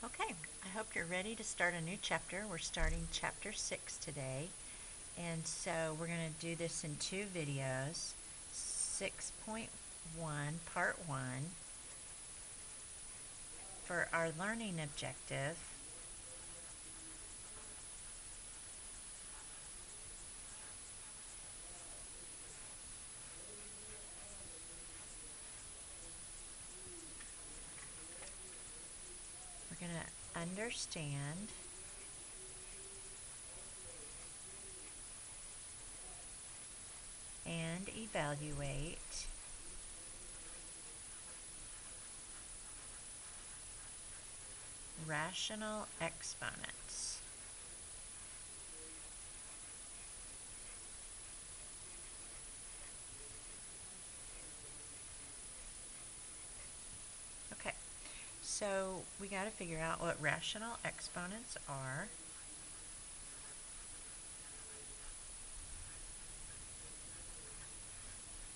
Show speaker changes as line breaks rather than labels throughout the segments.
Okay, I hope you're ready to start a new chapter. We're starting chapter 6 today, and so we're going to do this in two videos. 6.1, part 1, for our learning objective. We're going to understand and evaluate rational exponents. Okay, so we got to figure out what rational exponents are.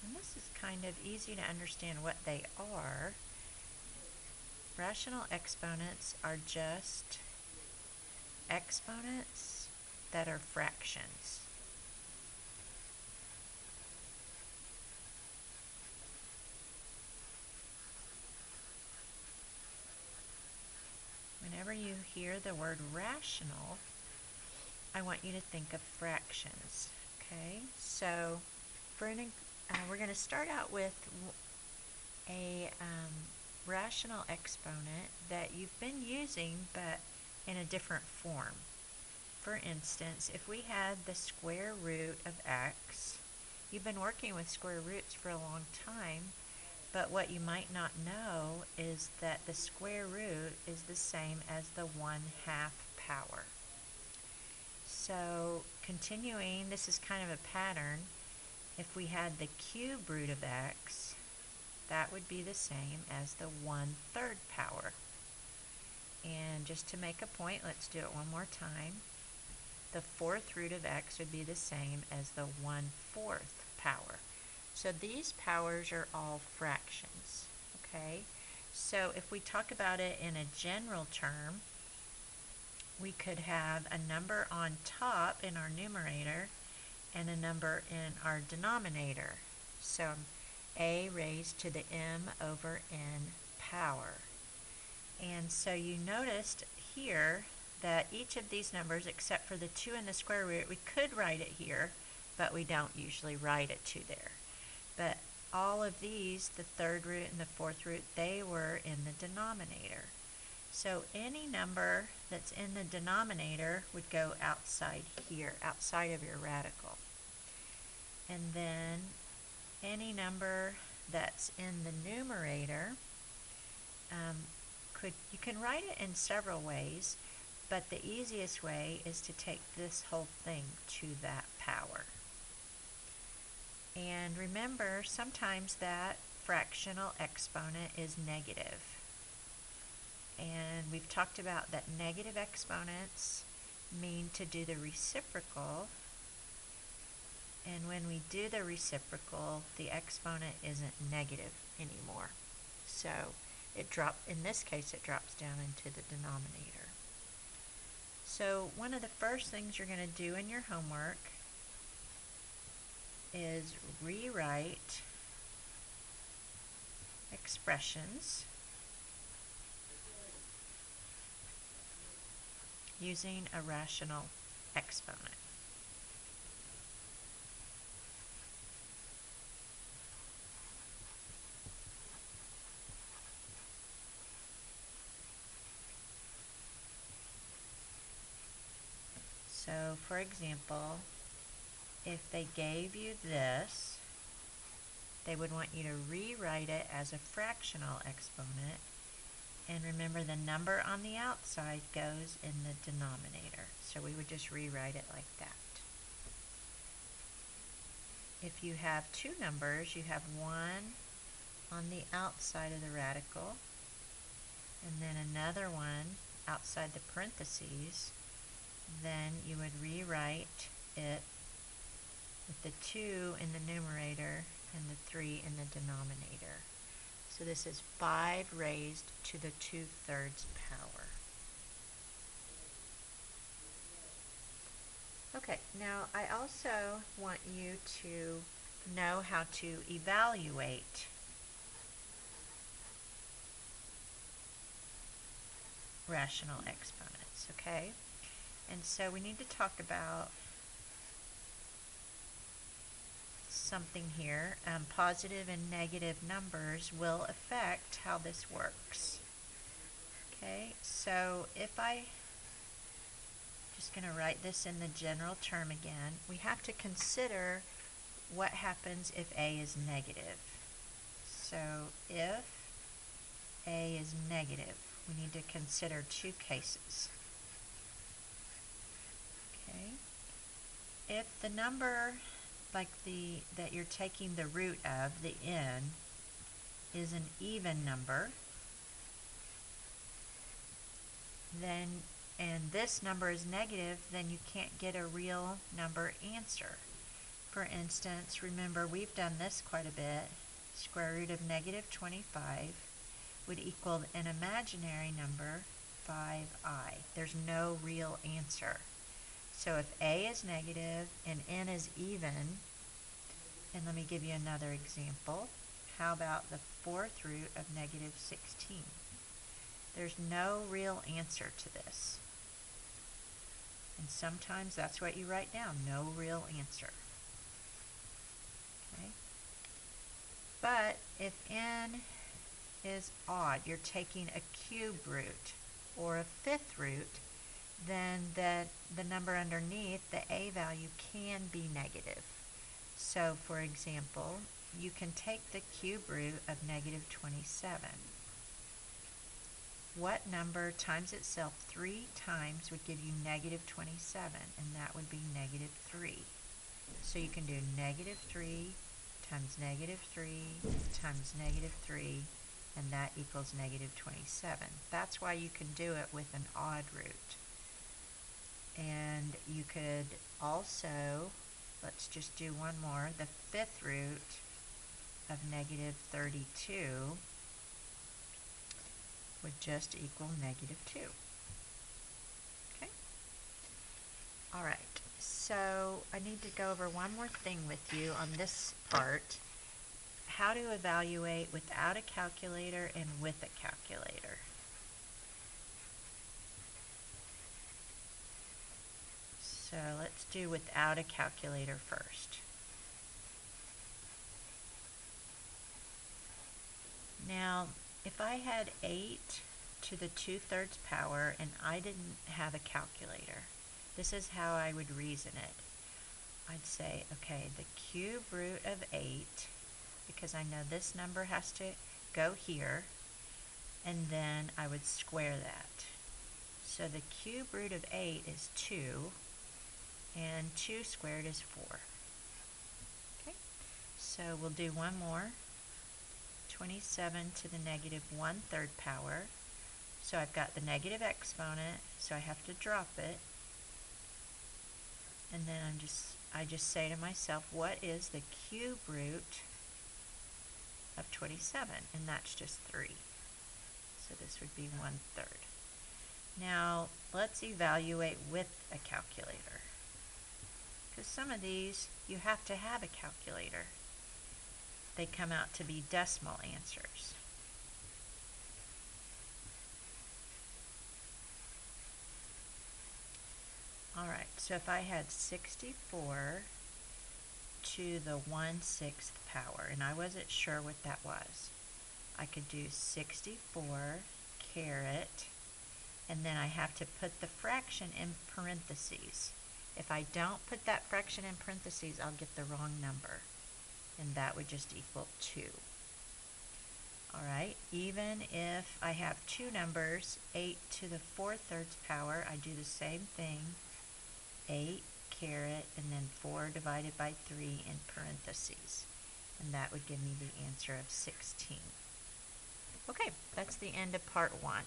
And this is kind of easy to understand what they are. Rational exponents are just exponents that are fractions. Whenever you hear the word rational, I want you to think of fractions. Okay, so we're going to start out with a rational exponent that you've been using but in a different form. For instance, if we had the square root of x, you've been working with square roots for a long time, but what you might not know is that the square root is the same as the 1/2 power. So continuing, this is kind of a pattern. If we had the cube root of x, that would be the same as the 1/3 power. And just to make a point, let's do it one more time. The fourth root of x would be the same as the 1/4 power. So these powers are all fractions, okay? So if we talk about it in a general term, we could have a number on top in our numerator and a number in our denominator. So a raised to the m over n power. And so you noticed here that each of these numbers, except for the 2 in the square root, we could write it here, but we don't usually write it 2 there. But all of these, the third root and the fourth root, they were in the denominator. So any number that's in the denominator would go outside here, outside of your radical. And then any number that's in the numerator, you can write it in several ways, but the easiest way is to take this whole thing to that power. And remember, sometimes that fractional exponent is negative. And we've talked about that negative exponents mean to do the reciprocal. And when we do the reciprocal, the exponent isn't negative anymore. So in this case, it drops down into the denominator. So one of the first things you're going to do in your homework is rewrite expressions using a rational exponent. So for example, if they gave you this, they would want you to rewrite it as a fractional exponent. And remember, the number on the outside goes in the denominator. So we would just rewrite it like that. If you have two numbers, you have one on the outside of the radical, and then another one outside the parentheses, then you would rewrite it with the 2 in the numerator and the 3 in the denominator. So this is 5 raised to the 2/3 power. Okay, now I also want you to know how to evaluate rational exponents, okay? And so we need to talk about something here. Positive and negative numbers will affect how this works. Okay, so if I just going to write this in the general term again, we have to consider what happens if a is negative. So if a is negative, we need to consider two cases. Okay, if the number that you're taking the root of, the n, is an even number, then and this number is negative, then you can't get a real number answer. For instance, remember we've done this quite a bit. Square root of negative 25 would equal an imaginary number 5i. There's no real answer. So if a is negative and n is even, and let me give you another example. How about the fourth root of negative 16? There's no real answer to this. And sometimes that's what you write down, no real answer. Okay? But if n is odd, you're taking a cube root or a fifth root, then the number underneath, the a value, can be negative. So for example, you can take the cube root of negative 27. What number times itself 3 times would give you negative 27? And that would be negative 3. So you can do negative 3 times negative 3 times negative 3, and that equals negative 27. That's why you can do it with an odd root. And you could also, let's just do one more, the fifth root of negative 32 would just equal negative 2. Okay? All right, so I need to go over one more thing with you on this part. How to evaluate without a calculator and with a calculator. So let's do without a calculator first. Now, if I had 8 to the 2/3 power and I didn't have a calculator, this is how I would reason it. I'd say, okay, the cube root of 8, because I know this number has to go here, and then I would square that. So the cube root of 8 is 2, and 2 squared is 4. Okay, so we'll do one more. 27 to the negative 1/3 power. So I've got the negative exponent, so I have to drop it. And then I just say to myself, what is the cube root of 27? And that's just 3. So this would be 1/3. Now let's evaluate with a calculator, because some of these you have to have a calculator. They come out to be decimal answers. Alright, so if I had 64 to the 1/6 power, and I wasn't sure what that was, I could do 64 caret, and then I have to put the fraction in parentheses. If I don't put that fraction in parentheses, I'll get the wrong number, and that would just equal 2. Alright, even if I have two numbers, 8 to the 4/3 power, I do the same thing, 8 caret, and then 4 divided by 3 in parentheses, and that would give me the answer of 16. Okay, that's the end of part 1.